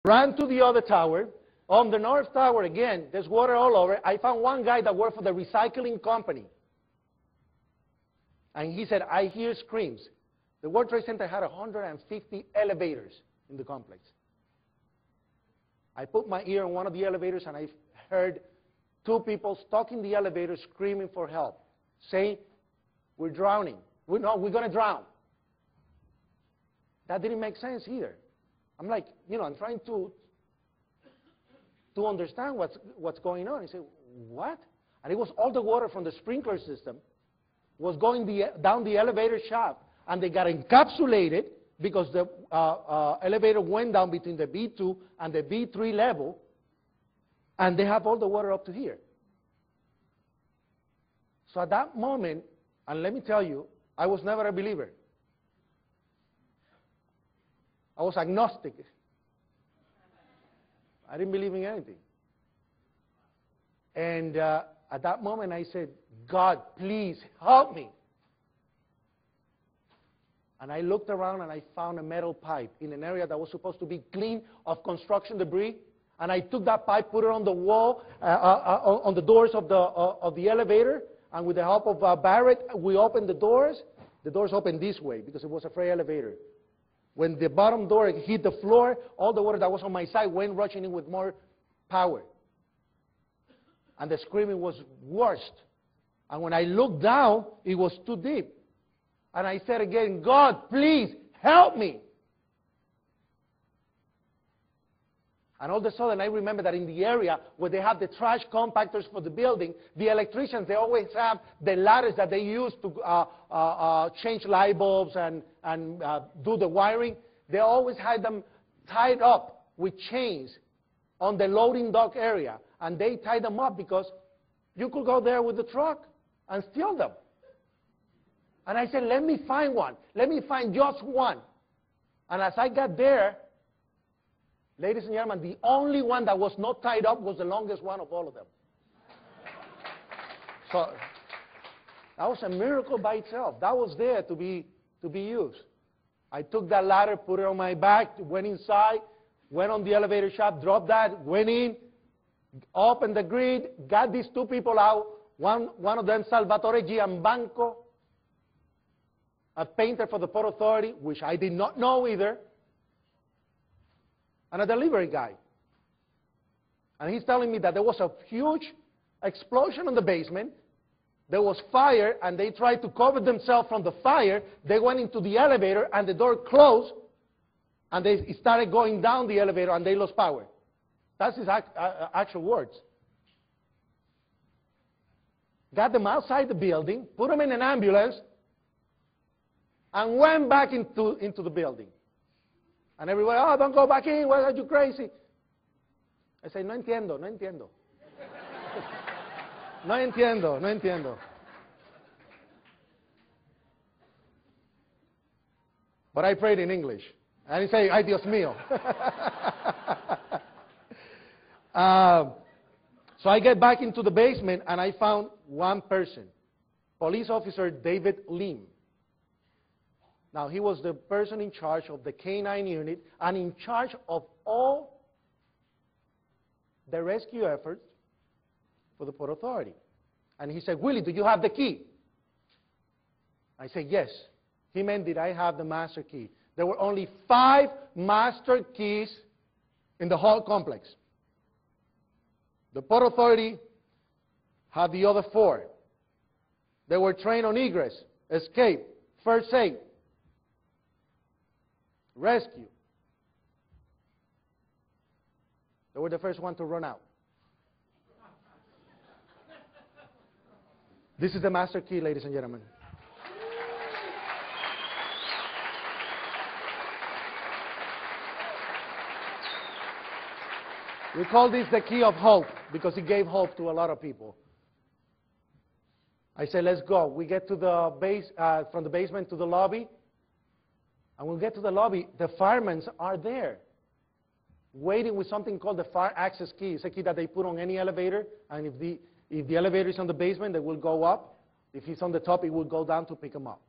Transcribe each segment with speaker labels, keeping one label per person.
Speaker 1: Ran to the other tower. On the north tower, again, there's water all over. I found one guy that worked for the recycling company. And he said, I hear screams. The World Trade Center had 150 elevators in the complex. I put my ear on one of the elevators, and I heard two people stuck in the elevator screaming for help, saying, we're drowning. We're going to drown. That didn't make sense either. I'm like, I'm trying to understand what's going on. He said, what? And it was all the water from the sprinkler system was going down the elevator shaft, and they got encapsulated because the elevator went down between the B2 and the B3 level, and they have all the water up to here. So at that moment, and let me tell you, I was never a believer. I was agnostic. I didn't believe in anything. And at that moment, I said, God, please help me. And I looked around, and I found a metal pipe in an area that was supposed to be clean of construction debris. And I took that pipe, put it on the wall, on the doors of the elevator. And with the help of Barrett, we opened the doors. The doors opened this way because it was a freight elevator. When the bottom door hit the floor, all the water that was on my side went rushing in with more power. And the screaming was worst. And when I looked down, it was too deep. And I said again, God, please help me. And all of a sudden, I remember that in the area where they have the trash compactors for the building, the electricians, they always have the ladders that they use to change light bulbs and do the wiring. They always had them tied up with chains on the loading dock area. And they tied them up because you could go there with the truck and steal them. And I said, let me find one. Let me find just one. And as I got there, ladies and gentlemen, the only one that was not tied up was the longest one of all of them. So that was a miracle by itself. That was there to be used. I took that ladder, put it on my back, went inside, went on the elevator shaft, dropped that, went in, opened the grid, got these two people out. One of them, Salvatore Giambanco, a painter for the Port Authority, which I did not know either, and a delivery guy. And he's telling me that there was a huge explosion in the basement. There was fire, and they tried to cover themselves from the fire. They went into the elevator, and the door closed, and they started going down the elevator, and they lost power. That's his actual words. Got them outside the building, put them in an ambulance, and went back into the building. And everybody, oh, don't go back in, why are you crazy? I say, no entiendo, no entiendo. No entiendo, no entiendo. But I prayed in English. I didn't say, ay Dios mío. So I get back into the basement, and I found one person, police officer David Lim. Now, he was the person in charge of the K-9 unit and in charge of all the rescue efforts for the Port Authority. And he said, Willie, do you have the key? I said, yes. He meant, did I have the master key? There were only 5 master keys in the whole complex. The Port Authority had the other 4. They were trained on egress, escape, first aid, rescue. They were the first one to run out. This is the master key, ladies and gentlemen. We call this the key of hope because it gave hope to a lot of people. I said, let's go. We get to the base, from the basement to the lobby. And when we get to the lobby, the firemen are there, waiting with something called the fire access key. It's a key that they put on any elevator, and if the elevator is on the basement, they will go up. If it's on the top, it will go down to pick them up.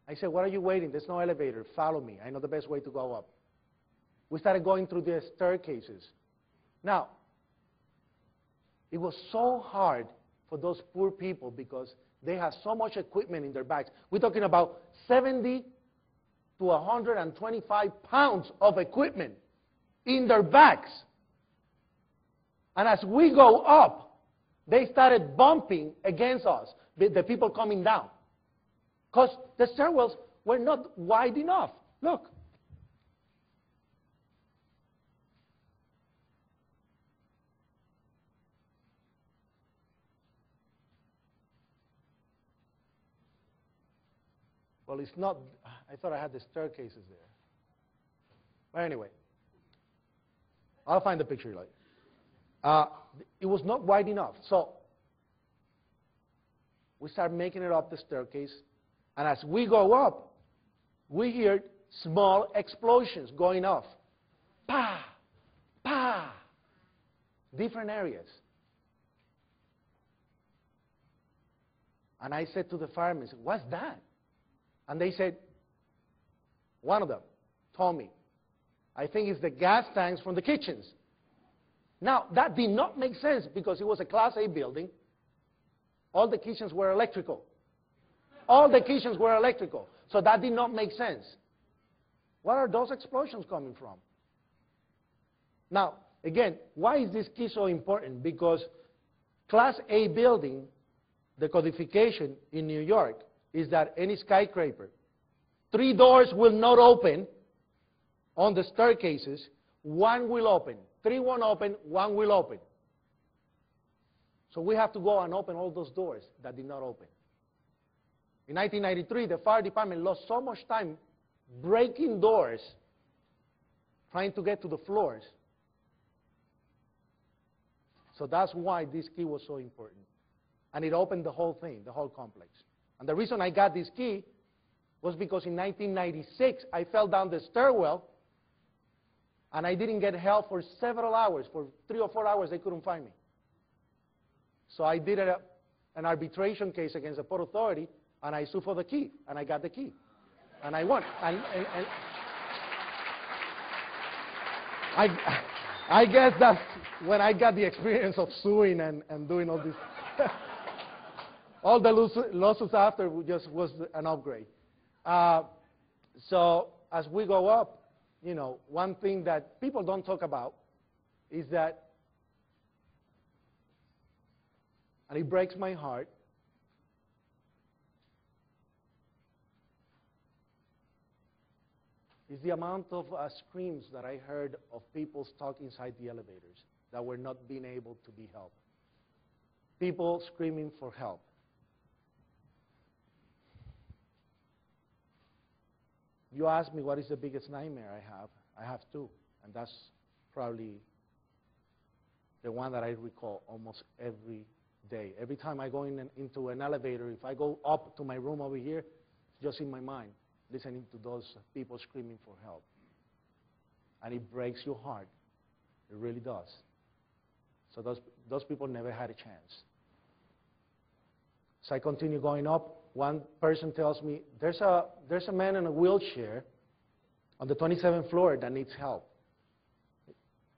Speaker 1: I said, what are you waiting? There's no elevator. Follow me. I know the best way to go up. we started going through the staircases. Now, it was so hard for those poor people because they have so much equipment in their bags. We're talking about 70 to 125 pounds of equipment in their bags. And as we go up, they started bumping against us, the people coming down. Because the stairwells were not wide enough. Look. Well, it's not, I thought I had the staircases there. But anyway, I'll find the picture later. It was not wide enough. So we start making it up the staircase. And as we go up, we hear small explosions going off. Pa, pa, different areas. And I said to the firemen, what's that? And they said, one of them told me, I think it's the gas tanks from the kitchens. Now, that did not make sense because it was a Class A building. All the kitchens were electrical. All the kitchens were electrical. So that did not make sense. Where are those explosions coming from? Now, again, why is this key so important? Because Class A building, the codification in New York, is that any skyscraper, 3 doors will not open on the staircases, 1 will open. 3 won't open, 1 will open. So we have to go and open all those doors that did not open. In 1993, the fire department lost so much time breaking doors, trying to get to the floors. So that's why this key was so important. And it opened the whole thing, the whole complex. And the reason I got this key was because in 1996, I fell down the stairwell, and I didn't get help for several hours. For 3 or 4 hours, they couldn't find me. So I did an arbitration case against the Port Authority, and I sued for the key, and I got the key. And I won. And I guess that's when I got the experience of suing and doing all this. All the lawsuits after just was an upgrade. So as we go up, you know, one thing that people don't talk about is that, and it breaks my heart, is the amount of screams that I heard of people stuck inside the elevators that were not being able to be helped. People screaming for help. You ask me what is the biggest nightmare I have 2, and that's probably the one that I recall almost every day. Every time I go into an elevator, if I go up to my room over here, it's just in my mind, listening to those people screaming for help. And it breaks your heart. It really does. So those people never had a chance. So I continue going up. One person tells me, there's a man in a wheelchair on the 27th floor that needs help.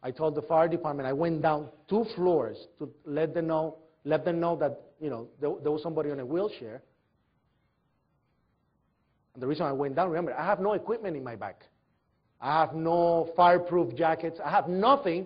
Speaker 1: I told the fire department, I went down 2 floors to let them know that, you know, there was somebody in a wheelchair. And the reason I went down, remember, I have no equipment in my back. I have no fireproof jackets. I have nothing